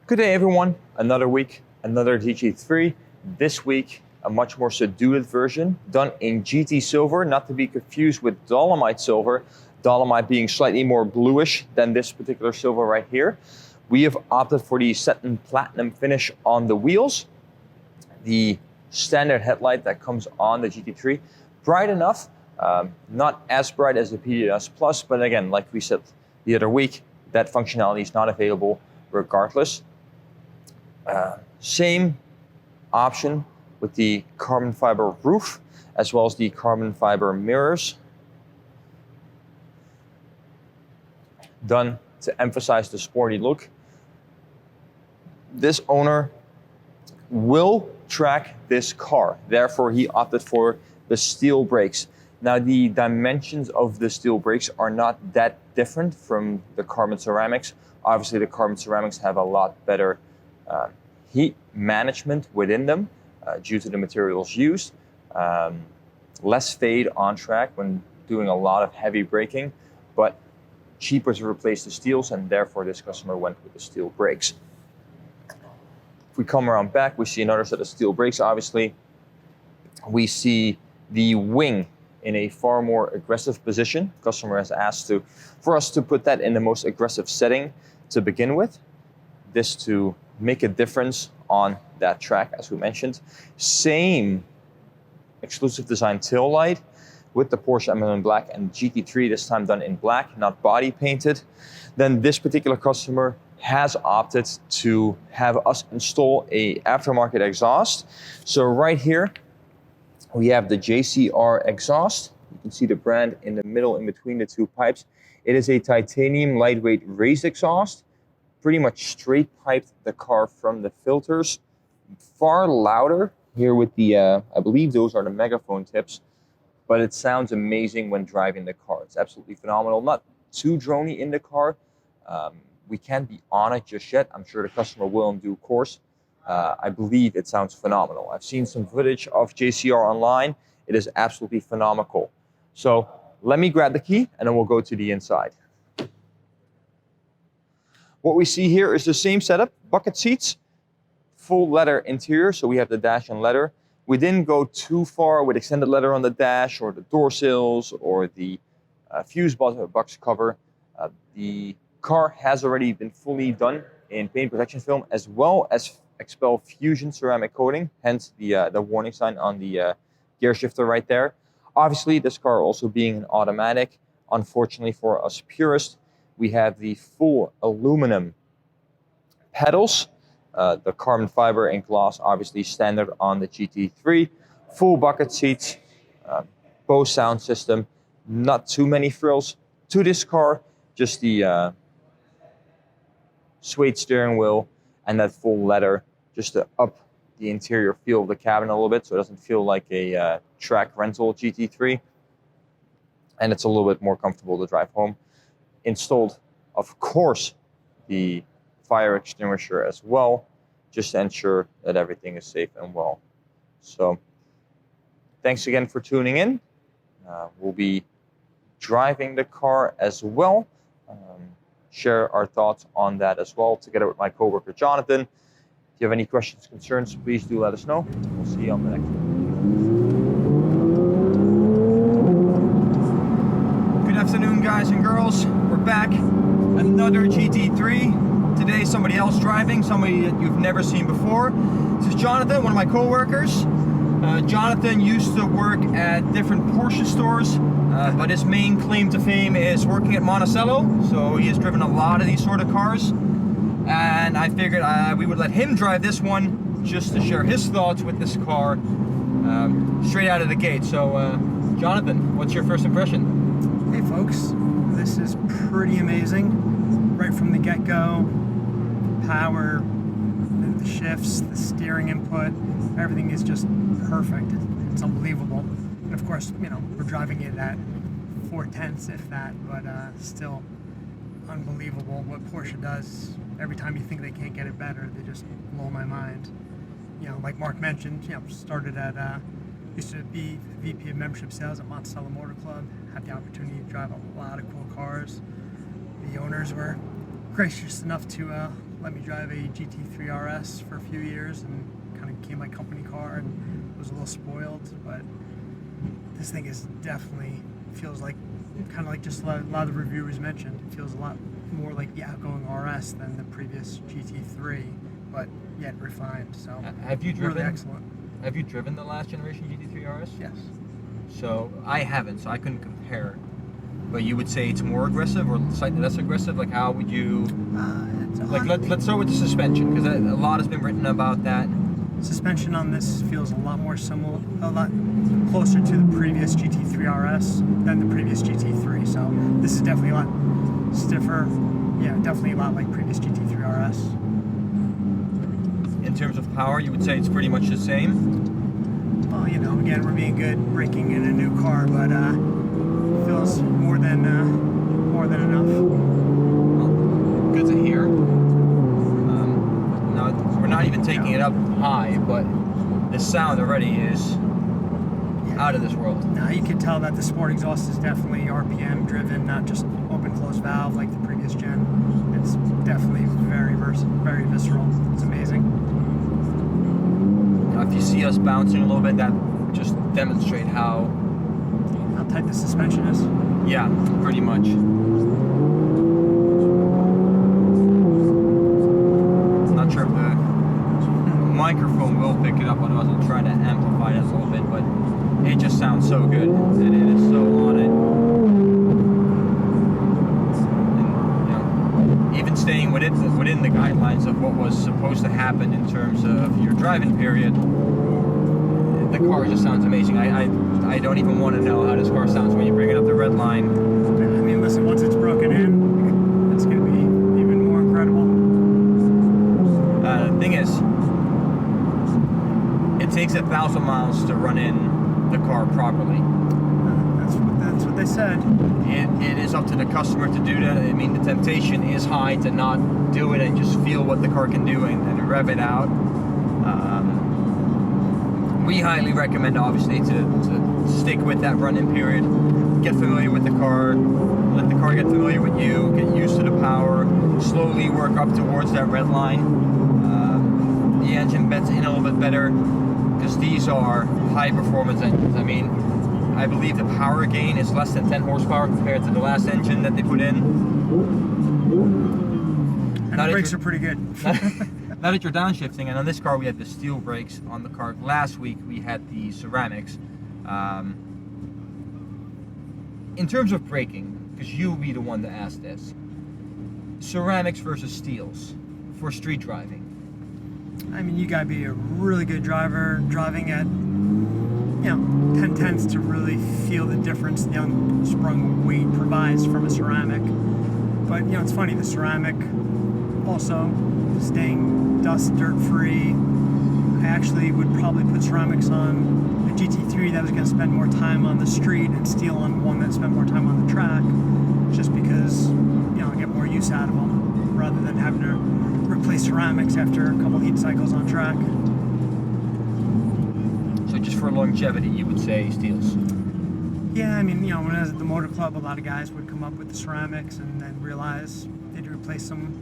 Good day everyone, another week, another GT3. This week, a much more subdued version, done in GT Silver, not to be confused with Dolomite Silver. Dolomite being slightly more bluish than this particular silver right here. We have opted for the satin platinum finish on the wheels. The standard headlight that comes on the GT3, bright enough, not as bright as the PDS Plus, but again, like we said the other week, that functionality is not available regardless. Same option with the carbon fiber roof as well as the carbon fiber mirrors. Done to emphasize the sporty look. This owner will track this car, therefore he opted for the steel brakes. Now the dimensions of the steel brakes are not that different from the carbon ceramics. Obviously the carbon ceramics have a lot better heat management within them due to the materials used. Less fade on track when doing a lot of heavy braking, but cheaper to replace the steels, and therefore this customer went with the steel brakes. If we come around back, we see another set of steel brakes. Obviously, we see the wing in a far more aggressive position. The customer has asked for us to put that in the most aggressive setting to begin with. This to make a difference on that track, as we mentioned. Same exclusive design tail light with the Porsche M Black and GT3, this time done in black, not body painted. Then this particular customer has opted to have us install a aftermarket exhaust. So right here, we have the JCR exhaust. You can see the brand in the middle in between the two pipes. It is a titanium lightweight raised exhaust. Pretty much straight piped the car from the filters. Far louder here with the, I believe those are the megaphone tips, but it sounds amazing when driving the car. It's absolutely phenomenal. Not too drony in the car. We can't be on it just yet. I'm sure the customer will in due course. I believe it sounds phenomenal. I've seen some footage of JCR online. It is absolutely phenomenal. So let me grab the key and then we'll go to the inside. What we see here is the same setup, bucket seats, full leather interior, so we have the dash and leather. We didn't go too far with extended leather on the dash or the door sills or the fuse box cover. The car has already been fully done in paint protection film as well as Expel Fusion ceramic coating, hence the warning sign on the gear shifter right there. Obviously, this car also being an automatic, unfortunately for us purists, we have the full aluminum pedals, the carbon fiber and gloss, obviously standard on the GT3, full bucket seats, Bose sound system, not too many frills to this car, just the suede steering wheel and that full leather, just to up the interior feel of the cabin a little bit so it doesn't feel like a track rental GT3, and it's a little bit more comfortable to drive home. Installed, of course, the fire extinguisher as well, just to ensure that everything is safe and well. So thanks again for tuning in. We'll be driving the car as well. Share our thoughts on that as well together with my coworker Jonathan. If you have any questions, concerns, please do let us know. We'll see you on the next one. Good afternoon, guys and girls. We're back. Another GT3. Today, somebody else driving, somebody that you've never seen before. This is Jonathan, one of my coworkers. Jonathan used to work at different Porsche stores, but his main claim to fame is working at Monticello. So he has driven a lot of these sort of cars. And I figured we would let him drive this one just to share his thoughts with this car straight out of the gate. So, Jonathan, what's your first impression? Hey folks, this is pretty amazing. Right from the get-go, power, the shifts, the steering input, everything is just perfect. It's unbelievable. And of course, you know, we're driving it at 4/10, if that, but still unbelievable what Porsche does. Every time you think they can't get it better, they just blow my mind. You know, like Mark mentioned, you know, started at, used to be VP of membership sales at Monticello Motor Club, had the opportunity to drive a lot of cool cars. The owners were gracious enough to let me drive a GT3 RS for a few years and kind of became my company car and was a little spoiled. But this thing is definitely feels like kind of like just a lot of the reviewers mentioned. It feels a lot more like the outgoing RS than the previous GT3, but yet refined. So have you driven? Really excellent. Have you driven the last generation GT3 RS? Yes. So I haven't, so I couldn't compare. But you would say it's more aggressive or slightly less aggressive? Like how would you? Let's start with the suspension, because a lot has been written about that. Suspension on this feels a lot more similar, a lot closer to the previous GT3 RS than the previous GT3. So this is definitely a lot stiffer. Yeah, definitely a lot like previous GT3 RS. In terms of power, you would say it's pretty much the same? Well, you know, again, we're being good breaking in a new car, but feels more than enough. Well, good to hear. Now, we're not even taking it up high, but the sound already is out of this world. Now you can tell that the sport exhaust is definitely RPM driven, not just open close valve like the previous gen. It's definitely very visceral. It's amazing. Now, if you see us bouncing a little bit, that just demonstrate how tight the suspension is. Yeah, pretty much. Not sure if the microphone will pick it up, otherwise I'll try to amplify it a little bit, but it just sounds so good, and it is so on it. And, you know, even staying within the guidelines of what was supposed to happen in terms of your driving period, the car just sounds amazing. I don't even want to know how this car sounds when you bring it up the red line. I mean, listen, once it's broken in, it's going to be even more incredible. The thing is, it takes 1,000 miles to run in the car properly. That's what they said. It is up to the customer to do that. I mean, the temptation is high to not do it and just feel what the car can do and rev it out. We highly recommend, obviously, to stick with that run-in period. Get familiar with the car, let the car get familiar with you, get used to the power, slowly work up towards that red line. The engine beds in a little bit better, because these are high-performance engines. I mean, I believe the power gain is less than 10 horsepower compared to the last engine that they put in. And the brakes are pretty good. Now that you're downshifting, and on this car we had the steel brakes, on the car last week we had the ceramics. In terms of braking, because you'll be the one to ask this, ceramics versus steels for street driving. I mean, you gotta be a really good driver, driving at 10/10ths to really feel the difference the unsprung weight provides from a ceramic. But it's funny, the ceramic also staying dirt free. I actually would probably put ceramics on a GT3 that was going to spend more time on the street and steel on one that spent more time on the track, just because I get more use out of them rather than having to replace ceramics after a couple heat cycles on track. So just for longevity, you would say steels? Yeah, I mean, when I was at the motor club, a lot of guys would come up with the ceramics and then realize they'd replace them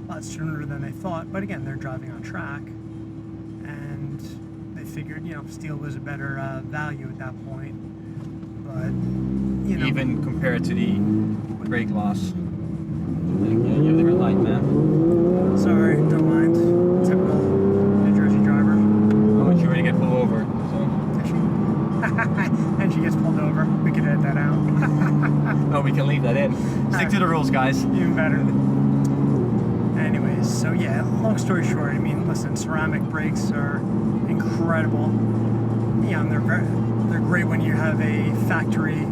a lot sooner than they thought. But again, they're driving on track, and they figured, steel was a better value at that point. But even compared to the brake loss. You have the red light, man. Sorry, don't mind. Typical New Jersey driver. Oh, you're ready to get pulled over. So. And she gets pulled over. We can edit that out. No, we can leave that in. Stick to the rules, guys. Even better. Anyways, so yeah, long story short, I mean, listen, ceramic brakes are incredible. And they're great when you have a factory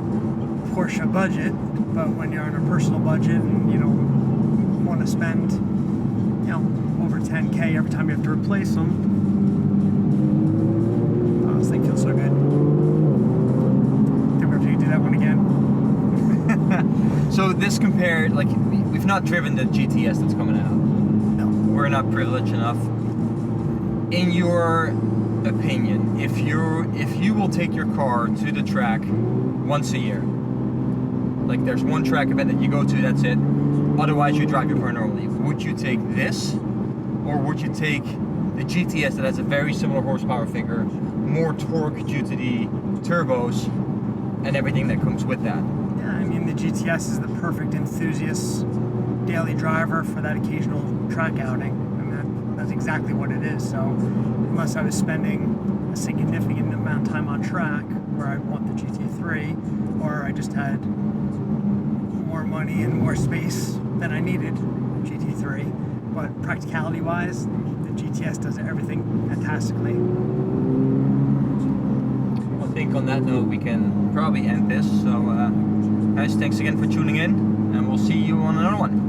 Porsche budget, but when you're on a personal budget and you don't want to spend, over 10K every time you have to replace them, this thing feels so good. Think we have to do that one again. So this compared, like, we've not driven the GTS that's coming out. No. We're not privileged enough. In your opinion, if you will take your car to the track once a year, like there's one track event that you go to, that's it, otherwise you drive your car normally, would you take this or would you take the GTS that has a very similar horsepower figure, more torque due to the turbos and everything that comes with that? Yeah, I mean, the GTS is the perfect enthusiast daily driver for that occasional track outing. I mean, that's exactly what it is. So unless I was spending a significant amount of time on track, where I want the GT3, or I just had more money and more space than I needed, GT3. But practicality-wise, the GTS does everything fantastically. Well, I think on that note, we can probably end this. So, guys, thanks again for tuning in, and we'll see you on another one.